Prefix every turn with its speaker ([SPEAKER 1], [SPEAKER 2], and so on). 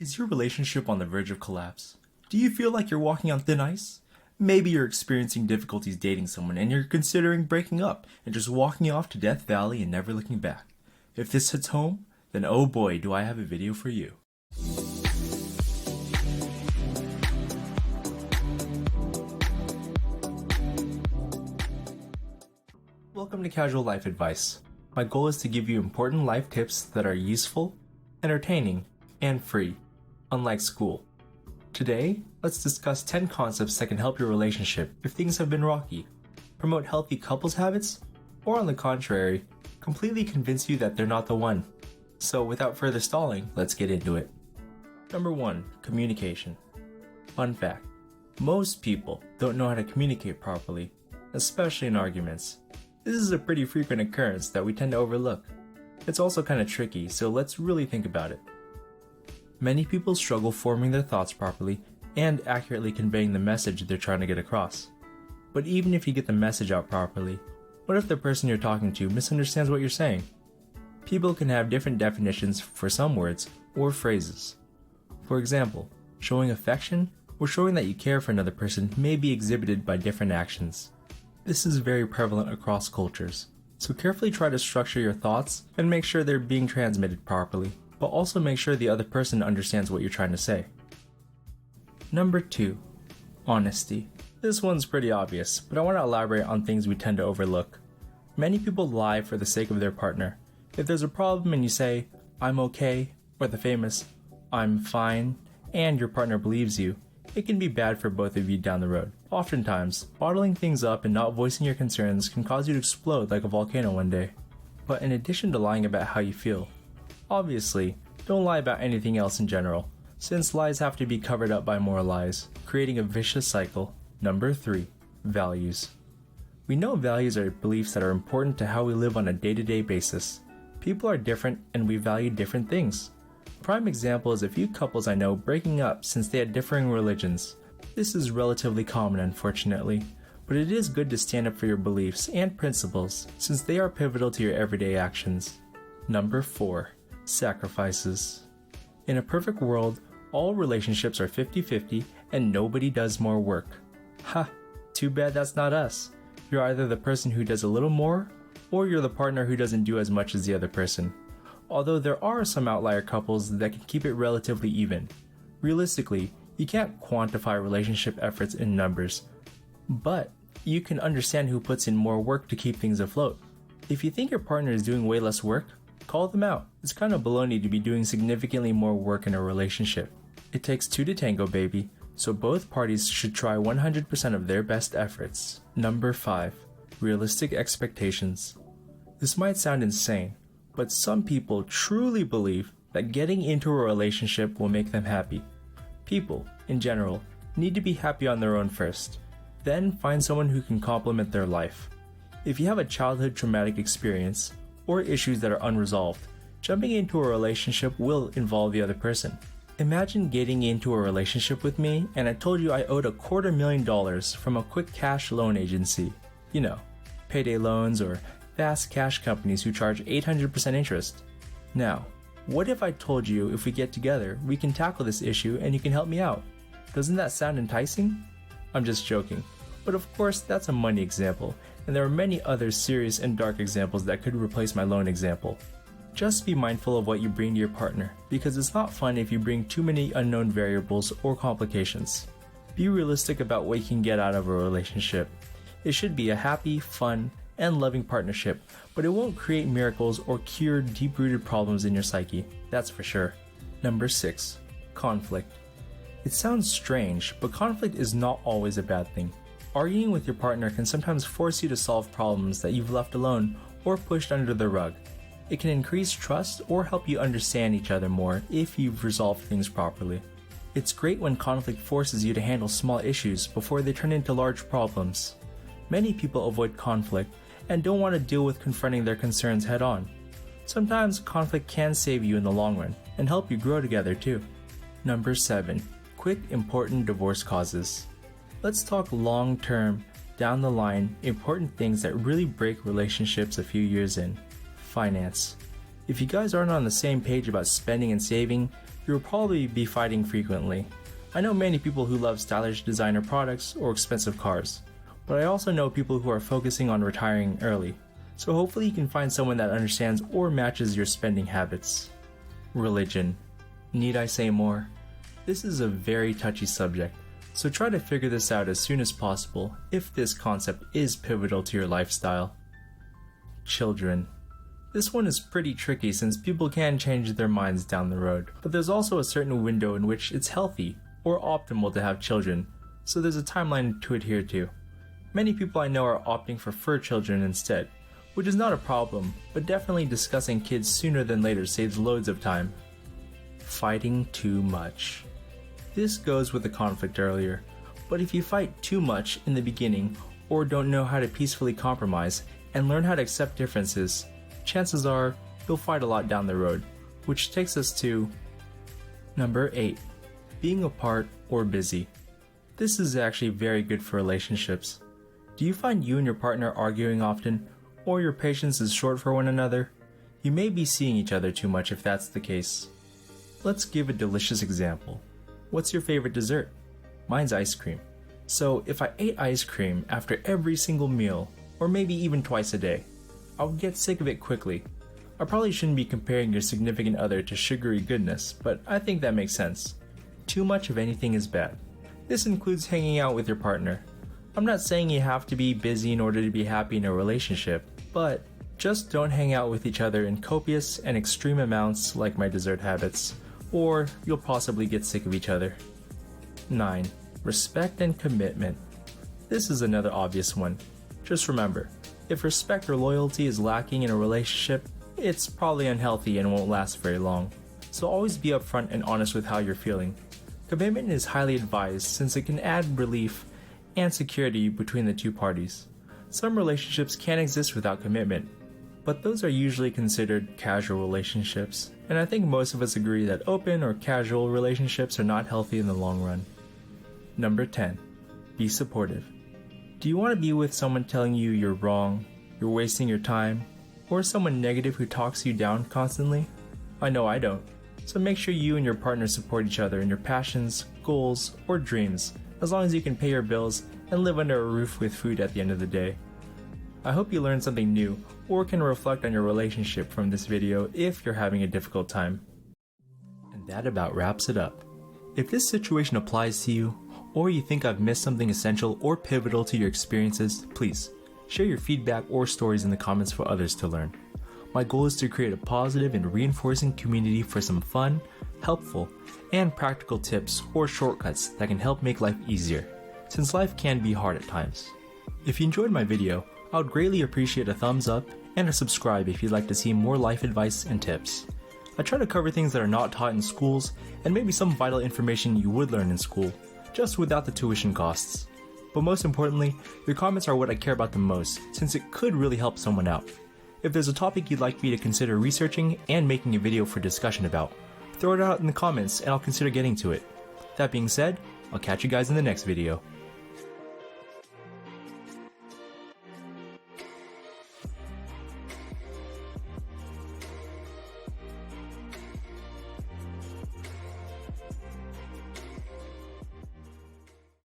[SPEAKER 1] Is your relationship on the verge of collapse? Do you feel like you're walking on thin ice? Maybe you're experiencing difficulties dating someone and you're considering breaking up and just walking off to Death Valley and never looking back. If this hits home, then oh boy, do I have a video for you. Welcome to Casual Life Advice. My goal is to give you important life tips that are useful, entertaining, and free, unlike school. Today, let's discuss 10 concepts that can help your relationship if things have been rocky, promote healthy couples habits, or on the contrary, completely convince you that they're not the one. So without further stalling, let's get into it. Number 1. Communication. Fun fact: most people don't know how to communicate properly, especially in arguments. This is a pretty frequent occurrence that we tend to overlook. It's also kind of tricky, so let's really think about it. Many people struggle forming their thoughts properly and accurately conveying the message they're trying to get across. But even if you get the message out properly, what if the person you're talking to misunderstands what you're saying? People can have different definitions for some words or phrases. For example, showing affection or showing that you care for another person may be exhibited by different actions. This is very prevalent across cultures, so carefully try to structure your thoughts and make sure they're being transmitted properly, but also make sure the other person understands what you're trying to say. Number 2. Honesty. This one's pretty obvious, but I want to elaborate on things we tend to overlook. Many people lie for the sake of their partner. If there's a problem and you say, "I'm okay," or the famous, "I'm fine," and your partner believes you, it can be bad for both of you down the road. Oftentimes, bottling things up and not voicing your concerns can cause you to explode like a volcano one day. But in addition to lying about how you feel, obviously, don't lie about anything else in general, since lies have to be covered up by more lies, creating a vicious cycle. Number 3. Values. We know values are beliefs that are important to how we live on a day-to-day basis. People are different and we value different things. A prime example is a few couples I know breaking up since they had differing religions. This is relatively common, unfortunately, but it is good to stand up for your beliefs and principles since they are pivotal to your everyday actions. Number 4. Sacrifices. In a perfect world, all relationships are 50-50 and nobody does more work. Ha! Too bad that's not us. You're either the person who does a little more, or you're the partner who doesn't do as much as the other person. Although there are some outlier couples that can keep it relatively even. Realistically, you can't quantify relationship efforts in numbers, but you can understand who puts in more work to keep things afloat. If you think your partner is doing way less work, call them out. It's kind of baloney to be doing significantly more work in a relationship. It takes two to tango, baby, so both parties should try 100% of their best efforts. Number 5. Realistic expectations. This might sound insane, but some people truly believe that getting into a relationship will make them happy. People, in general, need to be happy on their own first, then find someone who can complement their life. If you have a childhood traumatic experience, or issues that are unresolved, jumping into a relationship will involve the other person. Imagine getting into a relationship with me and I told you I owed $250,000 from a quick cash loan agency. You know, payday loans or fast cash companies who charge 800% interest. Now, what if I told you if we get together, we can tackle this issue and you can help me out? Doesn't that sound enticing? I'm just joking. But of course, that's a money example, and there are many other serious and dark examples that could replace my loan example. Just be mindful of what you bring to your partner, because it's not fun if you bring too many unknown variables or complications. Be realistic about what you can get out of a relationship. It should be a happy, fun, and loving partnership, but it won't create miracles or cure deep-rooted problems in your psyche, that's for sure. Number 6. Conflict. It sounds strange, but conflict is not always a bad thing. Arguing with your partner can sometimes force you to solve problems that you've left alone or pushed under the rug. It can increase trust or help you understand each other more if you've resolved things properly. It's great when conflict forces you to handle small issues before they turn into large problems. Many people avoid conflict and don't want to deal with confronting their concerns head on. Sometimes conflict can save you in the long run and help you grow together too. Number 7. Quick important divorce causes. Let's talk long-term, down the line, important things that really break relationships a few years in. Finance. If you guys aren't on the same page about spending and saving, you'll probably be fighting frequently. I know many people who love stylish designer products or expensive cars, but I also know people who are focusing on retiring early, so hopefully you can find someone that understands or matches your spending habits. Religion. Need I say more? This is a very touchy subject, so try to figure this out as soon as possible if this concept is pivotal to your lifestyle. Children. This one is pretty tricky since people can change their minds down the road, but there's also a certain window in which it's healthy or optimal to have children, so there's a timeline to adhere to. Many people I know are opting for fur children instead, which is not a problem, but definitely discussing kids sooner than later saves loads of time. Fighting too much. This goes with the conflict earlier, but if you fight too much in the beginning or don't know how to peacefully compromise and learn how to accept differences, chances are you'll fight a lot down the road, which takes us to number 8. Being apart or busy. This is actually very good for relationships. Do you find you and your partner arguing often, or your patience is short for one another? You may be seeing each other too much if that's the case. Let's give a delicious example. What's your favorite dessert? Mine's ice cream. So if I ate ice cream after every single meal, or maybe even twice a day, I would get sick of it quickly. I probably shouldn't be comparing your significant other to sugary goodness, but I think that makes sense. Too much of anything is bad. This includes hanging out with your partner. I'm not saying you have to be busy in order to be happy in a relationship, but just don't hang out with each other in copious and extreme amounts like my dessert habits, or you'll possibly get sick of each other. 9. Respect and commitment. This is another obvious one. Just remember, if respect or loyalty is lacking in a relationship, it's probably unhealthy and won't last very long. So always be upfront and honest with how you're feeling. Commitment is highly advised since it can add relief and security between the two parties. Some relationships can exist without commitment, but those are usually considered casual relationships, and I think most of us agree that open or casual relationships are not healthy in the long run. Number 10. Be supportive. Do you want to be with someone telling you you're wrong, you're wasting your time, or someone negative who talks you down constantly? I know I don't. So make sure you and your partner support each other in your passions, goals, or dreams, as long as you can pay your bills and live under a roof with food at the end of the day. I hope you learned something new or can reflect on your relationship from this video if you're having a difficult time. And that about wraps it up. If this situation applies to you, or you think I've missed something essential or pivotal to your experiences, please share your feedback or stories in the comments for others to learn. My goal is to create a positive and reinforcing community for some fun, helpful, and practical tips or shortcuts that can help make life easier, since life can be hard at times. If you enjoyed my video, I would greatly appreciate a thumbs up and a subscribe if you'd like to see more life advice and tips. I try to cover things that are not taught in schools and maybe some vital information you would learn in school, just without the tuition costs. But most importantly, your comments are what I care about the most, since it could really help someone out. If there's a topic you'd like me to consider researching and making a video for discussion about, throw it out in the comments and I'll consider getting to it. That being said, I'll catch you guys in the next video.